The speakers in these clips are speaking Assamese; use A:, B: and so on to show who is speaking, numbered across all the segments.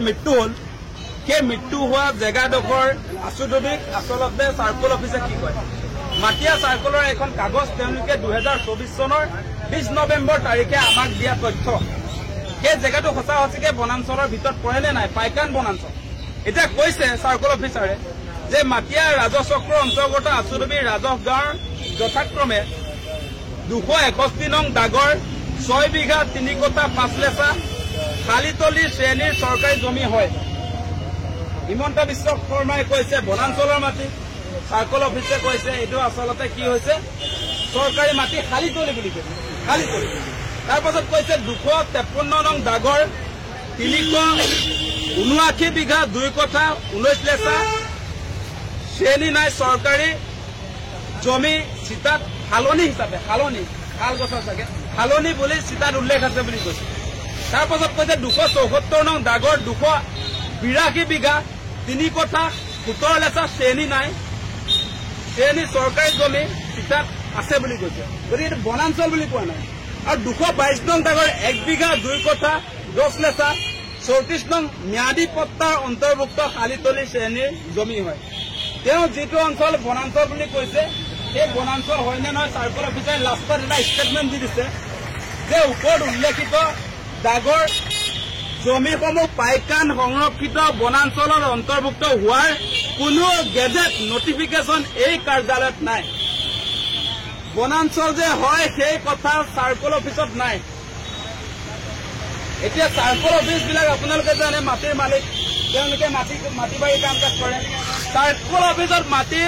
A: মৃত্যু হল সেই মৃত্যু হওয়া জেগাডোখৰ আচুদবিক আচলতে চাৰ্কল অফিসে কি কয় মাটিয়া চাৰ্কলৰ এখন কাগজ তেওঁলোকে 2024 চনৰ 20 নৱেম্বৰ তাৰিখে আমাক দিয়া তথ্য সেই জেগাটো সঁচা সঁচিকে বনাঞ্চলৰ ভিতৰত পৰে নে নাই পাইকান বনাঞ্চল এটা কৈছে চাৰ্কল অফিচাৰে যে মাটিয়া ৰাজচক্ৰ অন্তৰ্গত আচুদবি ৰাজহ গাঁৱৰ যথাক্ৰমে 261 নং দাগৰ 6 বিঘা 3 কটা 5 লেচা খালিতলি শ্ৰেণীৰ চৰকাৰী জমি হয় হিমন্ত বিশ্ব শৰ্মাই কৈছে বনাঞ্চলৰ মাটি চাৰ্কল অফিসে কৈছে এটো আসলতে কি হৈছে চৰকাৰী মাটি খালিতলি বুলি কৈছে খালিতলি তাৰ পাছত কৈছে 253 নং দাগৰ 379 বিঘা 2 কঠা 19 লেচা শ্ৰেণী নাই চৰকাৰী জমি চিতাত হালনি হিচাপে হালনি খাল গছৰ চাগে হালনি বুলি চিতাত উল্লেখ আছে বুলি কৈছে তাৰ পাছত কৈছে 274 নং দাগৰ 282 বিঘা 3 কঠা 17 লেচা শ্ৰেণী নাই শ্ৰেণী চৰকাৰী জমি চিতাত আছে বুলি কৈছে গতিকে বনাঞ্চল বুলি কোৱা নাই আৰু 222 নং দাগৰ 1 বিঘা 2 কঠা 10 লেচা 34 নং ম্যাদী পট্টাৰ অন্তৰ্ভুক্ত খালিতলি শ্ৰেণীৰ জমি হয় তেওঁ যেটো অঞ্চল বনাঞ্চল বুলি কৈছে এই বনাঞ্চল হয় নে নহয় চাৰ্কল অফিচাৰে লাষ্টত এটা ষ্টেটমেণ্ট দি দিছে যে ওপৰত উল্লেখিত দাগৰ জমিসমূহ পাইকান সংৰক্ষিত বনাঞ্চলৰ অন্তৰ্ভুক্ত হোৱাৰ কোনো গেজেট নটিফিকেশন এই কাৰ্যালয়ত নাই বনাঞ্চল যে হয় সেই কথা চাৰ্কল অফিসত নাই এতিয়া চাৰ্কল অফিস বিলাক আপোনালোকে জানে মাটিৰ মালিক তেওঁলোকে মাটি বাৰী কাম কাজ কৰে চাৰ্কল অফিসত মাটি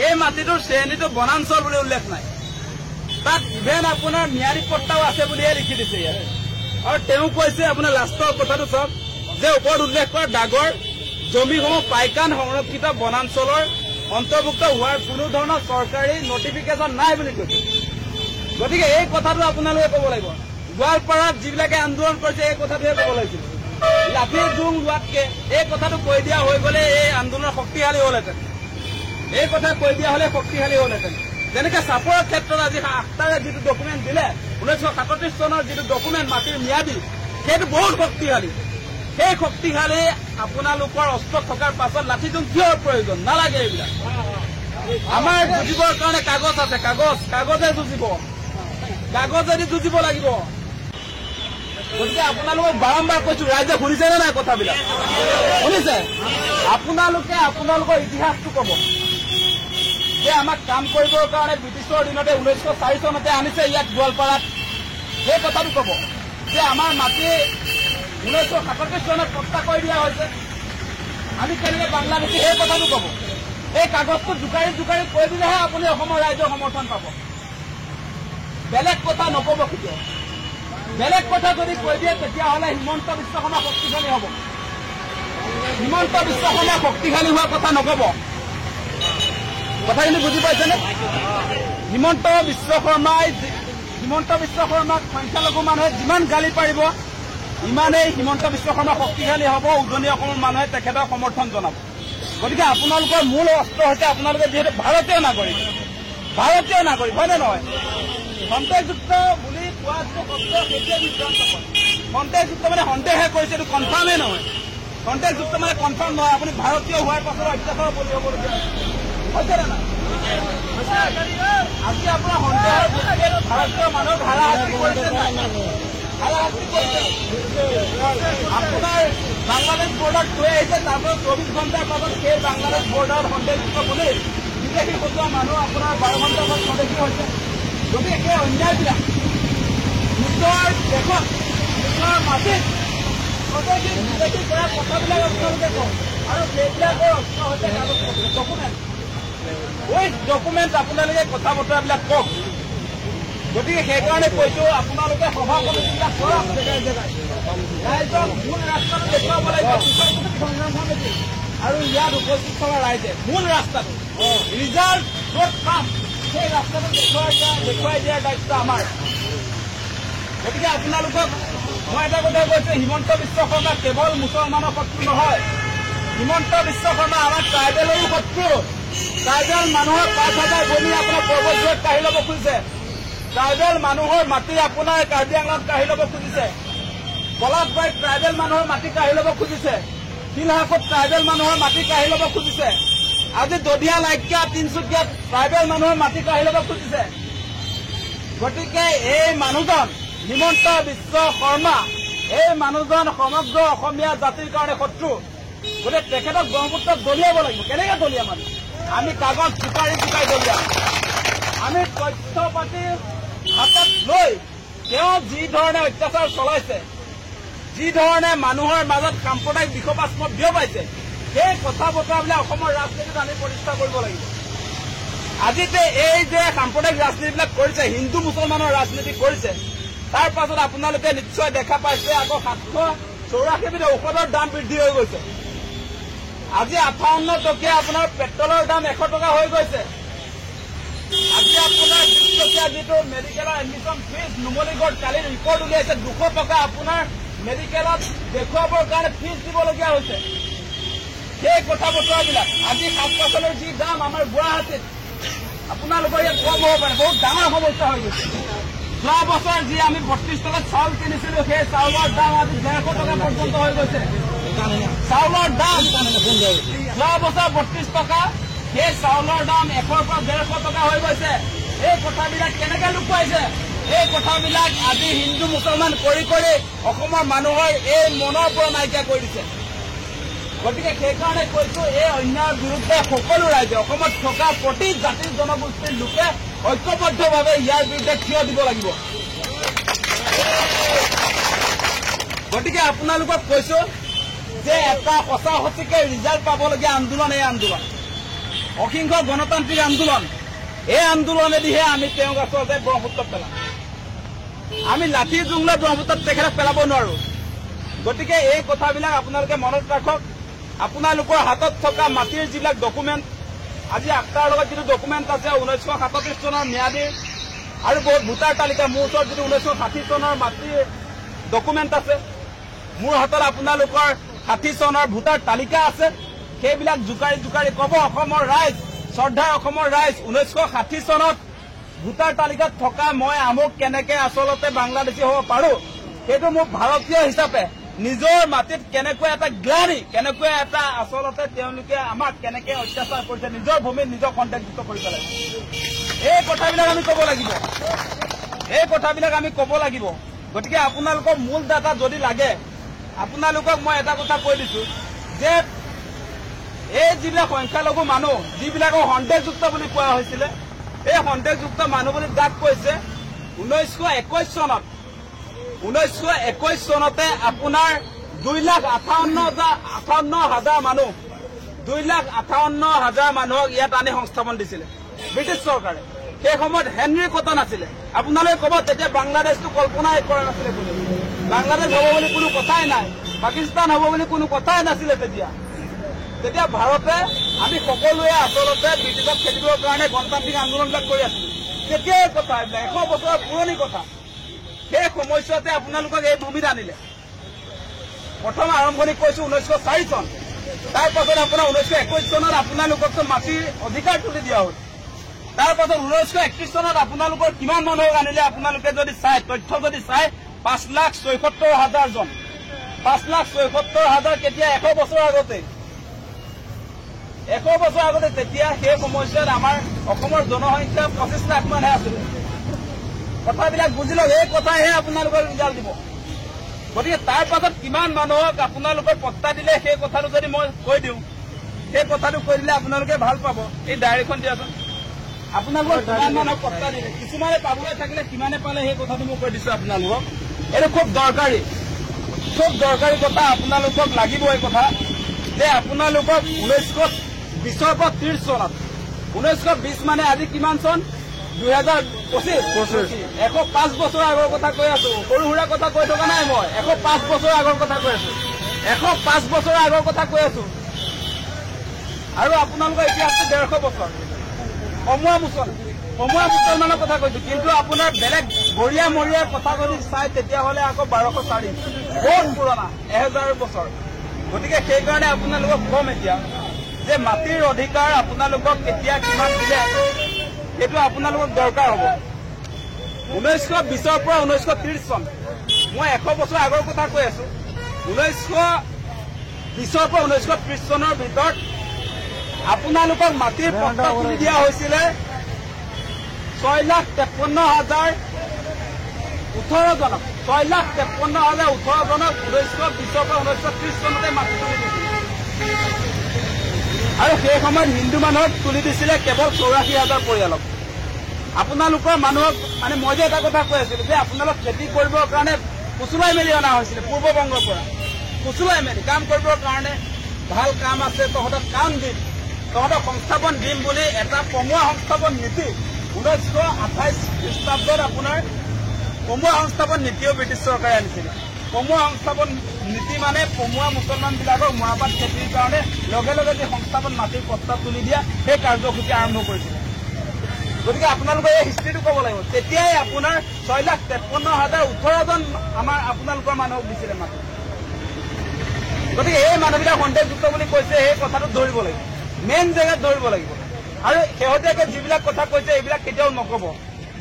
A: এই মাটিটোৰ শ্ৰেণীটো বনাঞ্চল বুলি উল্লেখ নাই তাত ইভেন আপোনাৰ ম্যাদী পট্টাও আছে বুলিহে লিখি দিছে ইয়াত আৰু তেওঁ কৈছে আপোনাৰ লাষ্টৰ কথাটো চাওক যে ওপৰত উল্লেখ কৰা দাগৰ জমিসমূহ পাইকান সংৰক্ষিত বনাঞ্চলৰ অন্তৰ্ভুক্ত হোৱাৰ কোনো ধৰণৰ চৰকাৰী নটিফিকেশন নাই বুলি কৈছে গতিকে এই কথাটো আপোনালোকে ক'ব লাগিব গোৱালপাৰাত যিবিলাকে আন্দোলন কৰিছে এই কথাটোহে ক'ব লাগিছিল লাঠিৰ জোং লোৱাতকে এই কথাটো কৈ দিয়া হৈ গ'লে এই আন্দোলন শক্তিশালী হ'লহেঁতেন এই কথা কৈ দিয়া হ'লে শক্তিশালী হ'লহেঁতেন যেনেকে চাপৰৰ ক্ষেত্ৰত আজি আখতাৰে যিটো ডকুমেণ্ট দিলে 1937 চনৰ যিটো ডকুমেণ্ট মাটিৰ ম্যাদী সেইটো বহুত শক্তিশালী সেই শক্তিশালী আপোনালোকৰ অস্ত্ৰ থকাৰ পাছত লাঠি জোং কিহৰ প্ৰয়োজন নালাগে এইবিলাক আমাৰ যুঁজিবৰ কাৰণে কাগজ আছে কাগজে যুঁজিব কাগজেদি যুঁজিব লাগিব গতিকে আপোনালোকক বাৰম্বাৰ কৈছো ৰাইজে শুনিছে নে নাই কথাবিলাক শুনিছে আপোনালোকে আপোনালোকৰ ইতিহাসটো ক'ব যে আমাক কাম কৰিবৰ কাৰণে ব্ৰিটিছৰ দিনতে 1904 চনতে আনিছে ইয়াত গোৱালপাৰাত সেই কথাটো ক'ব যে আমাৰ মাটি 1937 চনত পট্টা কৰি দিয়া হৈছে আমি কেনেকৈ বাংলাদেশী সেই কথাটো ক'ব এই কাগজটো জোকাৰি কৈ দিলেহে আপুনি অসমৰ ৰাইজৰ সমৰ্থন পাব বেলেগ কথা নক'ব কেতিয়াও বেলেগ কথা যদি কৈ দিয়ে তেতিয়াহ'লে হিমন্ত বিশ্ব শৰ্মা শক্তিশালী হ'ব হিমন্ত বিশ্ব শৰ্মা শক্তিশালী হোৱাৰ কথা নক'ব কথাখিনি বুজি পাইছেনে হিমন্ত বিশ্ব শৰ্মাক সংখ্যালঘু মানুহে যিমান গালি পাৰিব ইমানেই হিমন্ত বিশ্ব শৰ্মা শক্তিশালী হ'ব উজনি অসমৰ মানুহে তেখেতক সমৰ্থন জনাব গতিকে আপোনালোকৰ মূল অস্ত্ৰ হৈছে আপোনালোকে যিহেতু ভাৰতীয় নাগৰিক হয় নে নহয় সন্দেহযুক্ত বুলি কোৱা শব্দ সেইটোৱে বিভ্ৰান্ত হয় সন্দেহযুক্ত মানে সন্দেহে কৰিছে এইটো কনফাৰ্মেই নহয় সন্দেহযুক্ত মানে কনফাৰ্ম নহয় আপুনি ভাৰতীয় হোৱাৰ পাছত অত্যাচাৰ বলি হ'বলগীয়া হৈছে নে নাই আজি আপোনাৰ সন্দেহৰ ভাৰতীয় মানুহক হাৰাশাস্তি কৰিছে আপোনাৰ বাংলাদেশ বৰ্ডাৰত থৈ আহিছে তাৰপিছত 24 ঘণ্টাৰ পাছত সেই বাংলাদেশ বৰ্ডাৰত সন্দেহযুক্ত বুলি বিদেশী সজোৱা মানুহ আপোনাৰ 12 ঘণ্টাৰ পাছত স্বদেশী হৈছে গতিকে সেই অন্যায়বিলাক নিজৰ দেশত নিজৰ মাটিত স্বদেশী বিদেশী কৰা কথাবিলাক আপোনালোকে কওক আৰু সেইবিলাকৰ অস্ত্ৰ হৈছে ডকুমেণ্ট ডকুমেণ্ট আপোনালোকে কথা বতৰাবিলাক কওক গতিকে সেইকাৰণে কৈছো আপোনালোকে সভা কমিটিবিলাক কৰক জেগাই জেগাই ৰাইজক মূল ৰাস্তাটো দেখুৱাব লাগিব সংগ্ৰামী আৰু ইয়াত উপস্থিত থকা ৰাইজে মূল ৰাস্তাটো ৰিজাল্ট য'ত পাম সেই ৰাস্তাটো দেখুৱাই দিয়াৰ দায়িত্ব আমাৰ গতিকে আপোনালোকক মই এটা কথা কৈছো হিমন্ত বিশ্ব শৰ্মা কেৱল মুছলমানৰ শত্ৰু নহয় হিমন্ত বিশ্ব শৰ্মা আমাৰ ট্ৰাইবেলৰো শত্ৰু ট্ৰাইবেল মানুহৰ 5,000 ভূমি আপোনাৰ পৰ্বতবোৰত কাঢ়ি ল'ব খুজিছে ট্ৰাইবেল মানুহৰ মাটি আপোনাৰ কাৰ্বি আংলঙত কাঢ়ি ল'ব খুজিছে পলাশবাৰীত ট্ৰাইবেল মানুহৰ মাটি কাঢ়ি ল'ব খুজিছে, শিলহাকত ট্ৰাইবেল মানুহৰ মাটি কাঢ়ি ল'ব খুজিছে, আজি দদিয়া লাইকা তিনিচুকীয়াত ট্ৰাইবেল মানুহৰ মাটি কাঢ়ি ল'ব খুজিছে। গতিকে এই মানুহজন হিমন্ত বিশ্ব শৰ্মা, এই মানুহজন সমগ্ৰ অসমীয়া জাতিৰ কাৰণে শত্ৰু। গতিকে তেখেতক ব্ৰহ্মপুত্ৰত দলিয়াব লাগিব। কেনেকে দলিয়াম আমি কাগজ জোকাৰি জোকাৰি দলিয়াম। আমি তথ্য পাতি হাতত লৈ তেওঁ যি ধৰণে অত্যাচাৰ চলাইছে, যি ধৰণে মানুহৰ মাজত সাম্প্ৰদায়িক বিষপাস্ম বিয়পাইছে, সেই কথা বতৰাবিলাক অসমৰ ৰাজনীতিত আমি প্ৰতিষ্ঠা কৰিব লাগিব। আজিতে এই যে সাম্প্ৰদায়িক ৰাজনীতিবিলাক কৰিছে, হিন্দু মুছলমানৰ ৰাজনীতি কৰিছে, তাৰ পাছত আপোনালোকে নিশ্চয় দেখা পাইছে আকৌ 784 ঔষধৰ দাম বৃদ্ধি হৈ গৈছে। আজি 58 টকীয়া আপোনাৰ পেট্ৰলৰ দাম 100 টকা হৈ গৈছে। আজি আপোনাৰ 30 টকীয়া যিটো মেডিকেলৰ এডমিশ্যন ফিজ নুমলীগড় কালি ৰিপৰ্ট উলিয়াইছে, 200 টকা আপোনাৰ মেডিকেলত দেখুৱাবৰ কাৰণে ফিজ দিবলগীয়া হৈছে। সেই কথা বতৰাবিলাক আজি শাক পাচলিৰ যি দাম আমাৰ গুৱাহাটীত আপোনালোকৰ ইয়াত কম হ'ব পাৰে, বহুত ডাঙৰ সমস্যা হৈ গৈছে। যোৱা বছৰ যি আমি 32 টকাত চাউল কিনিছিলো, সেই চাউলৰ দাম আজি 150 টকা পৰ্যন্ত হৈ গৈছে। চাউলৰ দাম যোৱা বছৰ 32 টকা, সেই চাউলৰ দাম 100 পৰা 150 টকা হৈ গৈছে। এই কথাবিলাক কেনেকে লুকুৱাইছে? এই কথাবিলাক আজি হিন্দু মুছলমান কৰি কৰি অসমৰ মানুহৰ এই মনৰ পৰা নাইকিয়া কৰি দিছে। গতিকে সেইকাৰণে কৈছো, এই অন্যায়ৰ বিৰুদ্ধে সকলো ৰাইজে অসমত থকা প্ৰতি জাতি জনগোষ্ঠীৰ লোকে ঐক্যবদ্ধভাৱে ইয়াৰ বিৰুদ্ধে থিয় দিব লাগিব। গতিকে আপোনালোকক কৈছো যে এটা সঁচা সঁচিকে ৰিজাল্ট পাবলগীয়া আন্দোলন এই আন্দোলন, অসিংহ গণতান্ত্ৰিক আন্দোলন। এই আন্দোলনেদিহে আমি তেওঁক আচলতে ব্ৰহ্মপুত্ৰত পেলাম। আমি লাঠি জুংলৈ ব্ৰহ্মপুত্ৰত তেখেতক পেলাব নোৱাৰো। গতিকে এই কথাবিলাক আপোনালোকে মনত ৰাখক। আপোনালোকৰ হাতত থকা মাটিৰ যিবিলাক ডকুমেণ্ট, আজি আক্তাৰ লগত যিটো ডকুমেণ্ট আছে 1937 চনৰ ম্যাদী আৰু বহুত ভোটাৰ তালিকা, মোৰ ওচৰত যিটো 1960 চনৰ মাটিৰ ডকুমেণ্ট আছে, মোৰ হাতত আপোনালোকৰ 60 চনৰ ভোটাৰ তালিকা আছে। সেইবিলাক জোকাৰি জোকাৰি ক'ব অসমৰ ৰাইজ, শ্ৰদ্ধাৰ অসমৰ ৰাইজ, 1960 চনত ভোটাৰ তালিকাত থকা মই আমুক কেনেকে আচলতে বাংলাদেশী হ'ব পাৰো, সেইটো মোক ভাৰতীয় হিচাপে নিজৰ মাটিত কেনেকৈ এটা গ্লানি, কেনেকৈ এটা আচলতে তেওঁলোকে আমাক কেনেকে অত্যাচাৰ কৰিছে, নিজৰ ভূমিত নিজক সন্দেহযুক্ত কৰি পেলাইছে। এই কথাবিলাক আমি ক'ব লাগিব, এই কথাবিলাক আমি ক'ব লাগিব। গতিকে আপোনালোকৰ মূল ডাটা যদি লাগে, আপোনালোকক মই এটা কথা কৈ দিছো যে এই যিবিলাক সংখ্যালঘু মানুহ, যিবিলাকক সন্দেহযুক্ত বুলি কোৱা হৈছিলে, এই সন্দেহযুক্ত মানুহ বুলি যাক কৈছে 1921 চনত, 1921 চনতে আপোনাৰ 2,58,000 মানুহ, 2,58,000 মানুহক ইয়াত আনি সংস্থাপন দিছিলে ব্ৰিটিছ চৰকাৰে। সেই সময়ত হেনৰী কটন আছিলে। আপোনালোকে ক'ব তেতিয়া বাংলাদেশটো কল্পনাই কৰা নাছিলে বুলি, বাংলাদেশ হ'ব বুলি কোনো কথাই নাই, পাকিস্তান হ'ব বুলি কোনো কথাই নাছিলে। তেতিয়া ভাৰতে আমি সকলোৱে আচলতে ব্ৰিটিছক খেদিবৰ কাৰণে গণতান্ত্ৰিক আন্দোলনবিলাক কৰি আছিলো। তেতিয়াই কথা, এইবিলাক 100 বছৰৰ পুৰণি কথা। সেই সময়ছোৱাতে আপোনালোকক এই ভূমিত আনিলে। প্ৰথম আৰম্ভণি কৈছো 1904 চন, তাৰ পাছত আপোনাৰ 1921 চনত আপোনালোককতো মাটিৰ অধিকাৰ তুলি দিয়া হ'ল। তাৰ পাছত 1931 চনত আপোনালোকৰ কিমান মানুহক আনিলে আপোনালোকে যদি চাই, তথ্য যদি চাই, 5,76,000 জন। 5,76,000 কেতিয়া? 100 বছৰ আগতে, 100 বছৰ আগতে। তেতিয়া সেই সময়ছোৱাত আমাৰ অসমৰ জনসংখ্যা 25 লাখ মানহে আছিলে। কথাবিলাক বুজি লওক, এই কথাইহে আপোনালোকৰ ৰিজাল্ট দিব। গতিকে তাৰ পাছত কিমান মানুহক আপোনালোকৰ পত্তা দিলে সেই কথাটো যদি মই কৈ দিওঁ, সেই কথাটো কৈ দিলে আপোনালোকে ভাল পাব। এই ডায়েৰীখন দিয়াচোন, আপোনালোকৰ কিমান মানুহক পত্তা দিলে, কিছুমানে পাবলৈ থাকিলে কিমানে পালে, সেই কথাটো মই কৈ দিছো আপোনালোকক। এইটো খুব দৰকাৰী কথা, আপোনালোকক লাগিব এই কথা যে আপোনালোকক 1920 পৰা 30 চনত, 1920 মানে আজি কিমান চন? 2025। 105 বছৰ আগৰ কথা কৈ আছো, সৰু সুৰা কথা কৈ থকা নাই মই। 105 বছৰ আগৰ কথা কৈ আছো, 105 বছৰ আগৰ কথা কৈ আছো। আৰু আপোনালোকৰ ইতিহাসটো 150 বছৰ। সমুৱা মুছলমানৰ কথা কৈছো, কিন্তু আপোনাৰ বেলেগ গৰিয়া মৰিয়াৰ কথা যদি চাই তেতিয়াহ'লে আকৌ 1204, বহুত পুৰণা, 1000 বছৰ। গতিকে সেইকাৰণে আপোনালোকক কম এতিয়া যে মাটিৰ অধিকাৰ আপোনালোকক কেতিয়া কিমান দিলে সেইটো আপোনালোকক দৰকাৰ হ'ব। 1920 পৰা 1930 চন মই 100 বছৰ আগৰ কথা কৈ আছো 1920 পৰা 1930 চনৰ ভিতৰত আপোনালোকক মাটিৰ পট্টা তুলি দিয়া হৈছিলে 6,53,018 জনক 6,53,018 জনক 1920 পৰা 1930 চনতে মাটি তুলি দিছিলে আৰু সেই সময়ত হিন্দু মানুহক তুলি দিছিলে কেৱল 84,000 পৰিয়ালক আপোনালোকৰ মানুহক মানে মই যে এটা কথা কৈ আছিলো যে আপোনালোক খেতি কৰিবৰ কাৰণে কুচুলাই মেলি অনা হৈছিলে পূৰ্ববংগৰ পৰা কুচুলাই মেলি কাম কৰিবৰ কাৰণে ভাল কাম আছে তহঁতক কাম দিম তহঁতক সংস্থাপন দিম বুলি এটা কমুৱা সংস্থাপন নীতি 1928 খ্ৰীষ্টাব্দত আপোনাৰ কমুৱা সংস্থাপন নীতিও ব্ৰিটিছ চৰকাৰে আনিছিলে কমুৱা সংস্থাপন নীতি মানে কমুৱা মুছলমানবিলাকক মৰাপাট খেতিৰ কাৰণে লগে লগে যে সংস্থাপন মাটিৰ পট্টা তুলি দিয়া সেই কাৰ্যসূচী আৰম্ভ কৰিছিলে গতিকে আপোনালোকে এই হিষ্ট্ৰীটো ক'ব লাগিব তেতিয়াই আপোনাৰ 6,53,018 জন আমাৰ আপোনালোকৰ মানুহক দিছিলে মাটি গতিকে এই মানুহবিলাক সন্দেহযুক্ত বুলি কৈছে সেই কথাটো ধৰিব লাগিব মেইন জেগাত ধৰিব লাগিব আৰু শেহতীয়াকৈ যিবিলাক কথা কৈছে এইবিলাক কেতিয়াও নক'ব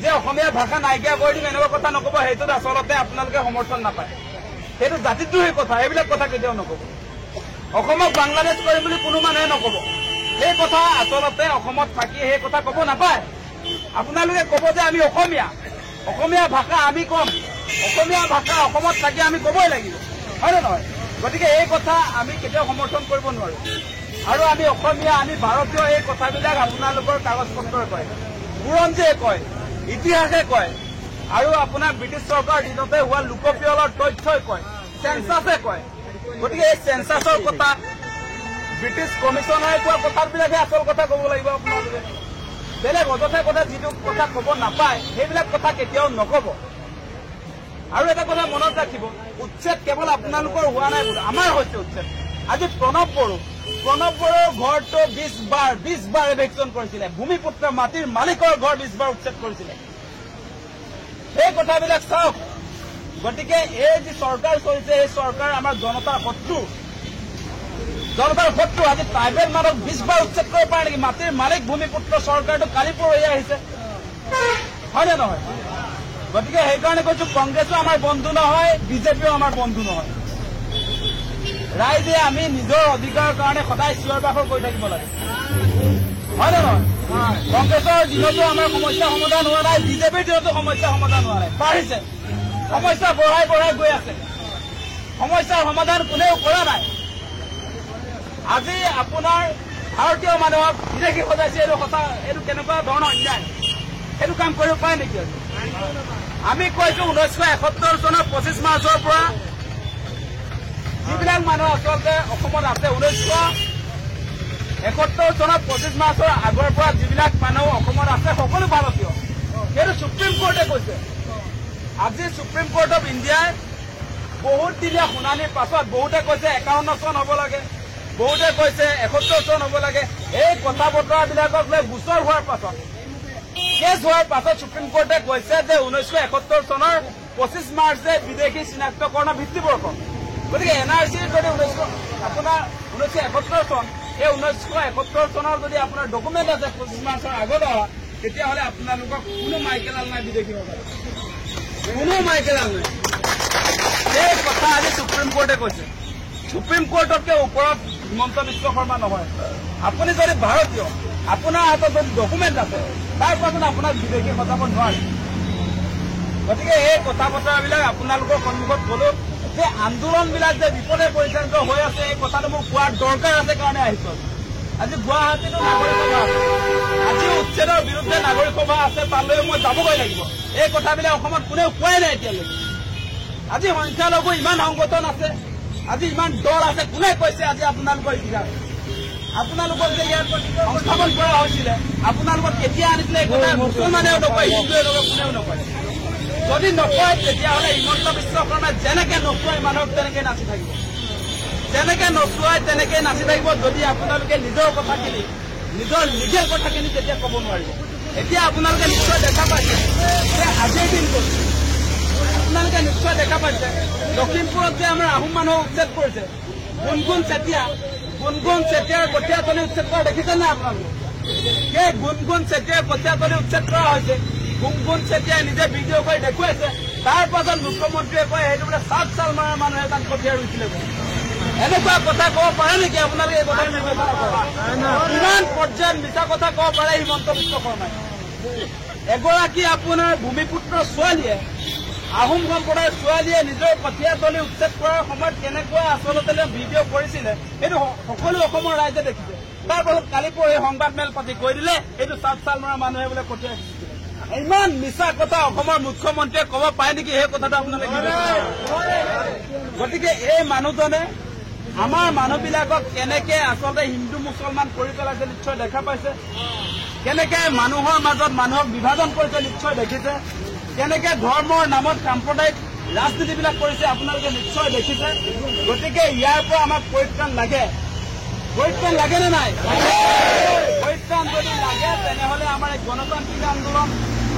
A: যে অসমীয়া ভাষা নাইকিয়া কৰি দিম এনেকুৱা কথা নক'ব সেইটোত আচলতে আপোনালোকে সমৰ্থন নাপায় সেইটো জাতিদ্ৰোহী কথা এইবিলাক কথা কেতিয়াও নক'ব অসমক বাংলাদেশ কৰিম বুলি কোনো মানুহে নক'ব সেই কথা আচলতে অসমত থাকি সেই কথা ক'ব নাপায় আপোনালোকে ক'ব যে আমি অসমীয়া ভাষা আমি কম অসমীয়া ভাষা অসমত থাকি আমি ক'বই লাগিব হয় নে নহয় গতিকে এই কথা আমি কেতিয়াও সমৰ্থন কৰিব নোৱাৰো আৰু আমি অসমীয়া আমি ভাৰতীয় এই কথাবিলাক আপোনালোকৰ কাগজ পত্ৰই কয় বুৰঞ্জীয়ে কয় ইতিহাসে কয় আৰু আপোনাৰ ব্ৰিটিছ চৰকাৰৰ দিনতে হোৱা লোকপিয়লৰ তথ্যই কয় চেঞ্চাছে কয় গতিকে এই চেঞ্চাছৰ কথা ব্ৰিটিছ কমিশ্যনাৰে কোৱা কথাবিলাকহে আচল কথা ক'ব লাগিব আপোনালোকে বেলেগ অযথা কথা যিটো কথা ক'ব নাপায় সেইবিলাক কথা কেতিয়াও নক'ব আৰু এটা কথা মনত ৰাখিব উচ্ছেদ কেৱল আপোনালোকৰ হোৱা নাই বোলে আমাৰ হৈছে উচ্ছেদ আজি প্ৰণৱ বড়োৰ ঘৰটো 20 বাৰ এভেকশ্যন কৰিছিলে ভূমিপুত্ৰ মাটিৰ মালিকৰ ঘৰ 20 বাৰ উচ্ছেদ কৰিছিলে সেই কথাবিলাক চাওক গতিকে এই যি চৰকাৰ চলিছে এই চৰকাৰ আমাৰ জনতাৰ শত্ৰু আজি ট্ৰাইবেল মানুহক 20 বাৰ উচ্ছেদ কৰিব পাৰে নেকি মাটিৰ মালিক ভূমিপুত্ৰ চৰকাৰটো কালি পৰহি আহিছে হয় নে নহয় গতিকে সেইকাৰণে কৈছো কংগ্ৰেছো আমাৰ বন্ধু নহয় বিজেপিও আমাৰ বন্ধু নহয় ৰাইজে আমি নিজৰ অধিকাৰৰ কাৰণে সদায় চিঞৰ বাখৰ কৰি থাকিব লাগে হয় নে নহয় কংগ্ৰেছৰ দিনতো আমাৰ সমস্যা সমাধান হোৱা নাই বিজেপিৰ দিনতো সমস্যা সমাধান হোৱা নাই বাঢ়িছে সমস্যা বঢ়াই গৈ আছে সমস্যাৰ সমাধান কোনেও কৰা নাই আজি আপোনাৰ ভাৰতীয় মানুহক বিদেশী সজাইছে এইটো কথা এইটো কেনেকুৱা ধৰণৰ অন্যায় সেইটো কাম কৰিব পাৰে নেকি আমি কৈছো 1971 চনৰ 25 মাৰ্চৰ পৰা যিবিলাক মানুহ আচলতে অসমত আছে 1971 চনৰ 25 মাৰ্চৰ আগৰ পৰা যিবিলাক মানুহ অসমত আছে সকলো ভাৰতীয় সেইটো সুপ্ৰিম কোৰ্টে কৈছে আজি সুপ্ৰিম কোৰ্ট অফ ইণ্ডিয়াই বহুত দিনীয়া শুনানিৰ পাছত বহুতে কৈছে 51 চন হ'ব লাগে বহুতে কৈছে 71 চন হ'ব লাগে এই কথা বতৰাবিলাকক লৈ গোচৰ হোৱাৰ পাছত কেছ হোৱাৰ পাছত সুপ্ৰিম কোৰ্টে কৈছে যে 1971 চনৰ 25 মাৰ্চ যে বিদেশী চিনাক্তকৰণৰ ভিত্তিবৰ্ষ গতিকে NRCৰ যদি আপোনাৰ 1971 চন এই 1971 চনৰ যদি আপোনাৰ ডকুমেণ্ট আছে 25 মাৰ্চৰ আগত অহা তেতিয়াহ'লে আপোনালোকক কোনো মাইকেলাল নাই বিদেশী সকলে কোনো মাইকেলাল নাই এই কথা আজি সুপ্ৰিম কোৰ্টে কৈছে সুপ্ৰিম কোৰ্টতকে ওপৰত হিমন্ত বিশ্ব শৰ্মা নহয় আপুনি যদি ভাৰতীয় আপোনাৰ হাতত যদি ডকুমেণ্ট আছে তাৰ পাছত আপোনাক বিদেশী সজাব নোৱাৰে গতিকে এই কথা বতৰাবিলাক আপোনালোকৰ সন্মুখত ক'লো যে আন্দোলনবিলাক যে বিপদে পৰিচালিত হৈ আছে এই কথাটো মোক কোৱাৰ দৰকাৰ আছে কাৰণে আহিছো আজি গুৱাহাটীতো নাগৰিক সভা আছে আজি উচ্ছেদৰ বিৰুদ্ধে নাগৰিক সভা আছে তালৈ মই যাবগৈ লাগিব এই কথাবিলাক অসমত কোনেও কোৱাই নাই এতিয়ালৈকে আজি সংখ্যালঘু ইমান সংগঠন আছে আজি ইমান দল আছে কোনে কৈছে আজি আপোনালোকৰ ইতিহাস আপোনালোকক যে ইয়াত সংস্থাপন কৰা হৈছিলে আপোনালোকক কেতিয়া আনিছিলে এই কথা মুছলমানেও নকয় হিন্দুৱে নকয় কোনেও নকয় যদি নকয় তেতিয়াহ'লে হিমন্ত বিশ্ব শৰ্মাই যেনেকে নচুৱাই মানুহক তেনেকে নাচি থাকিব যেনেকে নচুৱাই তেনেকে নাচি থাকিব যদি আপোনালোকে নিজৰ কথাখিনি নিজৰ লিগেল কথাখিনি তেতিয়া ক'ব নোৱাৰিব এতিয়া আপোনালোকে নিশ্চয় দেখা পাইছে যে আজিৰ দিনটোত আপোনালোকে নিশ্চয় দেখা পাইছে লখিমপুৰত যে আমাৰ আহোম মানুহ উচ্ছেদ কৰিছে গুণগুণ চেতিয়াৰ কঠীয়াতলি উচ্ছেদ কৰা দেখিছে নে আপোনালোকে সেই গুণগুণ চেতিয়াৰ কঠীয়াতলি উচ্ছেদ কৰা হৈছে গুণগুণ চেতিয়াই নিজে ভিডিঅ' কৰি দেখুৱাইছে তাৰ পাছত মুখ্যমন্ত্ৰীয়ে কয় সেইটো বোলে 7 চাল মাৰা মানুহে তাত কঠীয়া ৰুইছিলে। এনেকুৱা কথা ক'ব পাৰে নেকি আপোনালোকে? এই কথা ইমান পৰ্যায়ত মিছা কথা ক'ব পাৰে হিমন্ত বিশ্ব শৰ্মাই? এগৰাকী আপোনাৰ ভূমিপুত্ৰ ছোৱালীয়ে, আহোম সম্প্ৰদায়ৰ ছোৱালীয়ে নিজৰ কঠীয়াতলি উচ্ছেদ কৰাৰ সময়ত কেনেকুৱা আচলতে ভিডিঅ' কৰিছিলে সেইটো সকলো অসমৰ ৰাইজে দেখিছে। তাৰ পাছত কালি পৰহি সংবাদমেল পাতি কৈ দিলে এইটো 7 চাল মৰা মানুহে বোলে কঠীয়া সিঁচিছিলে। ইমান মিছা কথা অসমৰ মুখ্যমন্ত্ৰীয়ে ক'ব পাৰে নেকি? সেই কথাটো আপোনালোকে গতিকে এই মানুহজনে আমাৰ মানুহবিলাকক কেনেকে আচলতে হিন্দু মুছলমান কৰি পেলাইছে নিশ্চয় দেখা পাইছে। কেনেকে মানুহৰ মাজত মানুহক বিভাজন কৰিছে নিশ্চয় দেখিছে। কেনেকে ধৰ্মৰ নামত সাম্প্ৰদায়িক ৰাজনীতিবিলাক কৰিছে আপোনালোকে নিশ্চয় দেখিছে। গতিকে ইয়াৰ পৰা আমাক পৰিত্ৰাণ লাগে। পৰিত্ৰাণ লাগে নে নাই? পৰিত্ৰাণ যদি লাগে তেনেহলে আমাৰ এই গণতান্ত্ৰিক আন্দোলন,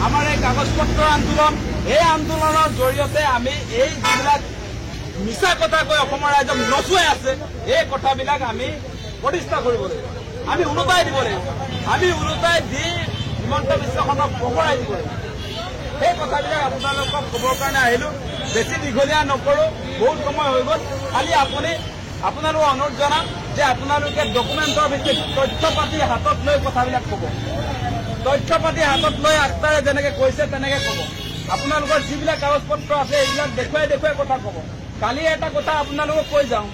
A: আমাৰ এই কাগজ পত্ৰ আন্দোলন, এই আন্দোলনৰ জৰিয়তে আমি এই যিবিলাক মিছা কথা কৈ অসমৰ ৰাইজক নচুৱাই আছে এই কথাবিলাক আমি প্ৰতিষ্ঠা কৰিব লাগিব। আমি ওলোটাই দিব লাগিব। আমি ওলোটাই দি হিমন্ত বিশ্ব শৰ্মাক পহৰাই দিব লাগিব। সেই কথাবিলাক আপোনালোকক ক'বৰ কাৰণে আহিলো। বেছি দীঘলীয়া নকৰো, বহুত সময় হৈ গ'ল। খালি আপোনালোকক অনুৰোধ জনাম যে আপোনালোকে ডকুমেণ্টৰ ভিত্তিত তথ্য পাতি হাতত লৈ কথাবিলাক ক'ব। তথ্য পাতি হাতত লৈ আস্থাৰে যেনেকে কৈছে তেনেকে ক'ব। আপোনালোকৰ যিবিলাক কাগজ পত্ৰ আছে এইবিলাক দেখুৱাই দেখুৱাই কথা ক'ব। কালি এটা কথা আপোনালোকক কৈ যাওঁ,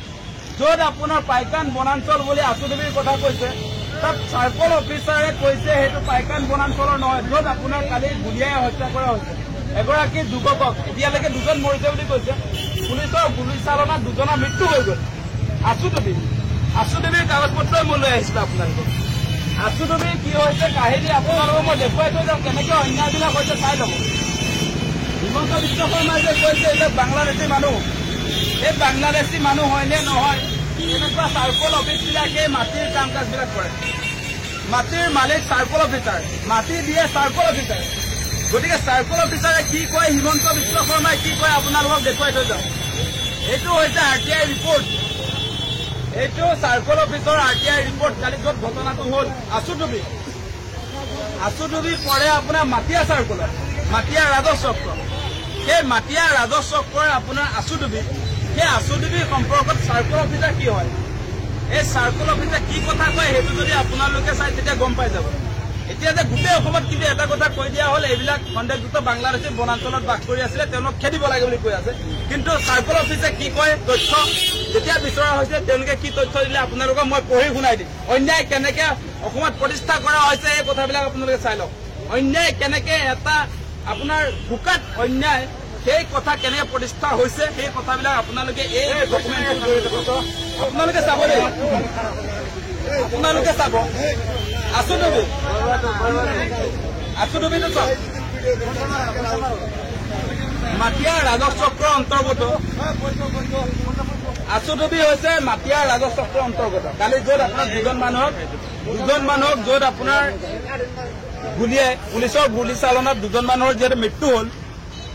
A: য'ত আপোনাৰ পাইকান বনাঞ্চল বুলি আচুডুবিৰ কথা কৈছে, তাত চাৰ্কল অফিচাৰে কৈছে সেইটো পাইকান বনাঞ্চলৰ নহয়, য'ত আপোনাৰ কালি গুলীয়াই হত্যা কৰা হৈছে এগৰাকী যুৱকক। এতিয়ালৈকে 2জন মৰিছে বুলি কৈছে। পুলিচৰ গুলীচালনাত 2জনৰ মৃত্যু হৈ গ'ল। আচুডুবিৰ কাগজ পত্ৰই মই লৈ আহিছিলো আপোনালোকক। আচুডুবিৰ কি হৈছে কাহিনী আপোনালোকক মই দেখুৱাই থৈ যাওঁ, কেনেকে অন্যায়বিলাক হৈছে চাই ল'ব। হিমন্ত বিশ্ব শৰ্মাই যে কৈছে এইবিলাক বাংলাদেশী মানুহ, এই বাংলাদেশী মানুহ হয় নে নহয়? এনেকুৱা চাৰ্কল অফিচবিলাকে মাটিৰ কাম কাজবিলাক কৰে। মাটিৰ মালিক চাৰ্কল অফিচাৰ, মাটি দিয়ে চাৰ্কল অফিচাৰ। গতিকে চাৰ্কল অফিচাৰে কি কয়, হিমন্ত বিশ্ব শৰ্মাই কি কয় আপোনালোকক দেখুৱাই থৈ যাওঁ। এইটো হৈছে RTI ৰিপৰ্ট। এইটো চাৰ্কল অফিচৰ RTI ৰিপৰ্ট। কালি য'ত ঘটনাটো হ'ল আচুডুবি পৰে আপোনাৰ মাটিয়া চাৰ্কলত, মাটিয়া ৰাজহ চক্ৰ। সেই মাটিয়া ৰাজহ চক্ৰৰ আপোনাৰ আচুডুবি, সেই আচুডুবিৰ সম্পৰ্কত চাৰ্কল অফিচাৰ কি হয়, এই চাৰ্কল অফিচাৰ কি কথা কয় সেইটো যদি আপোনালোকে চাই তেতিয়া গম পাই যাব। এতিয়া যে গোটেই অসমত কিন্তু এটা কথা কৈ দিয়া হ'ল, এইবিলাক সন্দেহযুক্ত বাংলাদেশী বনাঞ্চলত বাস কৰি আছিলে, তেওঁলোকক খেদিব লাগে বুলি কৈ আছে। কিন্তু চাৰ্কল অফিচে কি কয় তথ্য যেতিয়া বিচৰা হৈছে, তেওঁলোকে কি তথ্য দিলে আপোনালোকক মই পঢ়ি শুনাই দিম। অন্যায় কেনেকে অসমত প্ৰতিষ্ঠা কৰা হৈছে এই কথাবিলাক আপোনালোকে চাই লওক। অন্যায় কেনেকে এটা আপোনাৰ ভোকাত অন্যায়, সেই কথা কেনেকে প্ৰতিষ্ঠা হৈছে সেই কথাবিলাক আপোনালোকে এই ডকুমেণ্টৰ জৰিয়তে আপোনালোকে চাব লাগিব। আপোনালোকে চাব আচুডুবিটো চাওক, মাটিয়া ৰাজহ চক্ৰৰ অন্তৰ্গত। আচুডুবি হৈছে মাটিয়া ৰাজহ চক্ৰৰ অন্তৰ্গত। কালি য'ত আপোনাৰ 2জন মানুহক য'ত আপোনাৰ গুলীয়াই পুলিচৰ গুলীচালনাত 2জন মানুহৰ যিহেতু মৃত্যু হ'ল,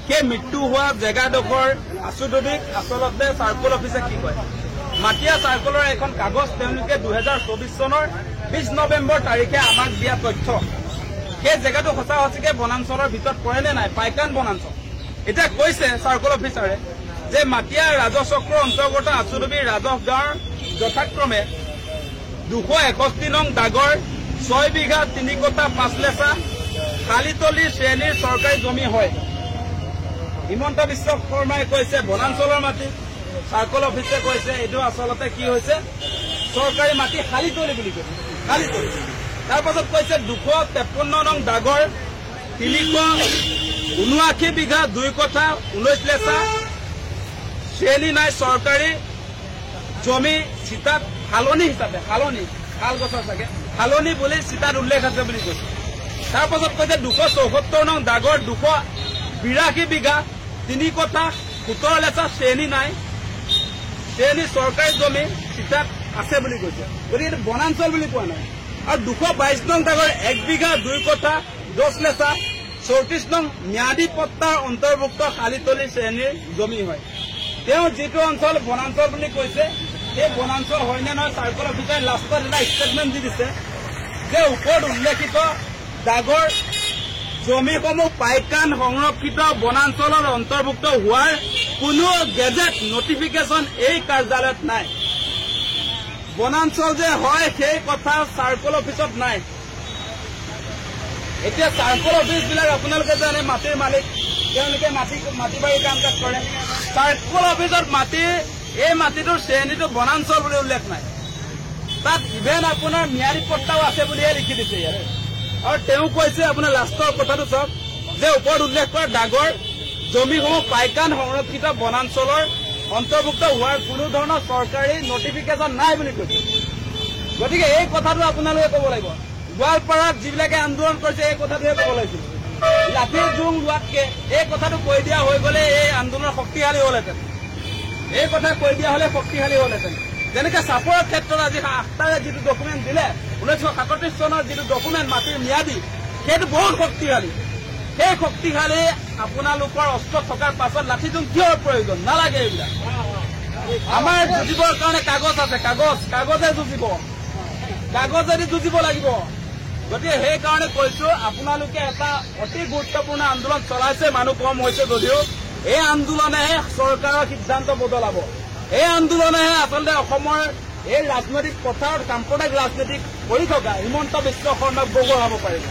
A: সেই মৃত্যু হোৱা জেগাডোখৰ আচুডুবিক আচলতে চাৰ্কল অফিচে কি কয়। মাটিয়া চাৰ্কলৰ এখন কাগজ তেওঁলোকে 2024 চনৰ 20 নৱেম্বৰ তাৰিখে আমাক দিয়া তথ্য, সেই জেগাটো সঁচা সঁচিকে বনাঞ্চলৰ ভিতৰত পৰে নে নাই, পাইকান বনাঞ্চল। এতিয়া কৈছে চাৰ্কল অফিচাৰে যে মাটিয়া ৰাজহ চক্ৰৰ অন্তৰ্গত আচুডুবিৰ ৰাজহ গাঁৱৰ যথাক্ৰমে 261 নং দাগৰ 6 বিঘা 3 কটা 5 লেচা খালিতলি শ্ৰেণীৰ চৰকাৰী জমি হয়। হিমন্ত বিশ্ব শৰ্মাই কৈছে বনাঞ্চলৰ মাটি, চাৰ্কল অফিচে কৈছে এইটো আচলতে কি হৈছে চৰকাৰী মাটি খালিতলি বুলি কৈছে, খালিতলি। তাৰ পাছত কৈছে 253 নং দাগৰ 379 বিঘা 2 কঠা 19 লেচা শ্ৰেণী নাই চৰকাৰী জমি চিতাত হালনি হিচাপে, হালনি শাল গছৰ চাগে হালনি বুলি চিতাত উল্লেখ আছে বুলি কৈছে। তাৰ পাছত কৈছে 274 নং দাগৰ 282 বিঘা 3 কঠা 17 লেচা শ্ৰেণী নাই, শ্ৰেণী চৰকাৰী জমি চিতাত আছে বুলি কৈছে। গতিকে এইটো বনাঞ্চল বুলি কোৱা নাই। আৰু 222 নং দাগৰ 1 বিঘা 2 কঠা 10 লেচা 34 নং ম্যাদী পট্টাৰ অন্তৰ্ভুক্ত খালিতলি শ্ৰেণীৰ জমি হয়। তেওঁ যিটো অঞ্চল বনাঞ্চল বুলি কৈছে সেই বনাঞ্চল হয় নে নহয় চাৰ্কল অফিচাৰে লাষ্টত এটা ষ্টেটমেণ্ট দি দিছে যে ওপৰত উল্লেখিত দাগৰ জমিসমূহ পাইকান সংৰক্ষিত বনাঞ্চলৰ অন্তৰ্ভুক্ত হোৱাৰ কোনো গেজেট নটিফিকেশ্যন এই কাৰ্যালয়ত নাই। বনাঞ্চল যে হয় সেই কথা চাৰ্কল অফিচত নাই। এতিয়া চাৰ্কল অফিচবিলাক আপোনালোকে জানে মাটিৰ মালিক, তেওঁলোকে মাটি বাৰী কাম কাজ কৰে। চাৰ্কল অফিচত এই মাটিটোৰ শ্ৰেণীটো বনাঞ্চল বুলি উল্লেখ নাই। তাত ইভেন আপোনাৰ ম্যাদী পট্টাও আছে বুলিহে লিখি দিছে ইয়াত। আৰু তেওঁ কৈছে আপোনাৰ লাষ্টৰ কথাটো চাওক যে ওপৰত উল্লেখ কৰা ডাগৰ জমিসমূহ পাইকান সংৰক্ষিত বনাঞ্চলৰ অন্তৰ্ভুক্ত হোৱাৰ কোনো ধৰণৰ চৰকাৰী নটিফিকেশ্যন নাই বুলি কৈছে। গতিকে এই কথাটো আপোনালোকে ক'ব লাগিব। গোৱালপাৰাত যিবিলাকে আন্দোলন কৰিছে এই কথাটোহে ক'ব লাগিছিল। লাঠিৰ জোং লোৱাতকে এই কথাটো কৈ দিয়া হৈ গ'লে এই আন্দোলন শক্তিশালী হ'লহেঁতেন। এই কথা কৈ দিয়া হ'লে শক্তিশালী হ'লহেঁতেন। যেনেকে চাপৰৰ ক্ষেত্ৰত আজি 8টাৰে যিটো ডকুমেণ্ট দিলে 1937 চনৰ যিটো ডকুমেণ্ট মাটিৰ ম্যাদী, সেইটো বহুত শক্তিশালী। সেই শক্তিশালী আপোনালোকৰ অস্ত্ৰ থকাৰ পাছত লাঠি জোং কিহৰ প্ৰয়োজন? নালাগে এইবিলাক। আমাৰ যুঁজিবৰ কাৰণে কাগজ আছে, কাগজে যুঁজিব, কাগজেদি যুঁজিব লাগিব। গতিকে সেইকাৰণে কৈছো আপোনালোকে এটা অতি গুৰুত্বপূৰ্ণ আন্দোলন চলাইছে, মানুহ কম হৈছে যদিও এই আন্দোলনেহে চৰকাৰৰ সিদ্ধান্ত বদলাব। এই আন্দোলনেহে আচলতে অসমৰ এই ৰাজনৈতিক পথাৰত সাম্প্ৰদায়িক ৰাজনীতি কৰি থকা হিমন্ত বিশ্ব শৰ্মাক বগোৱাব পাৰিব।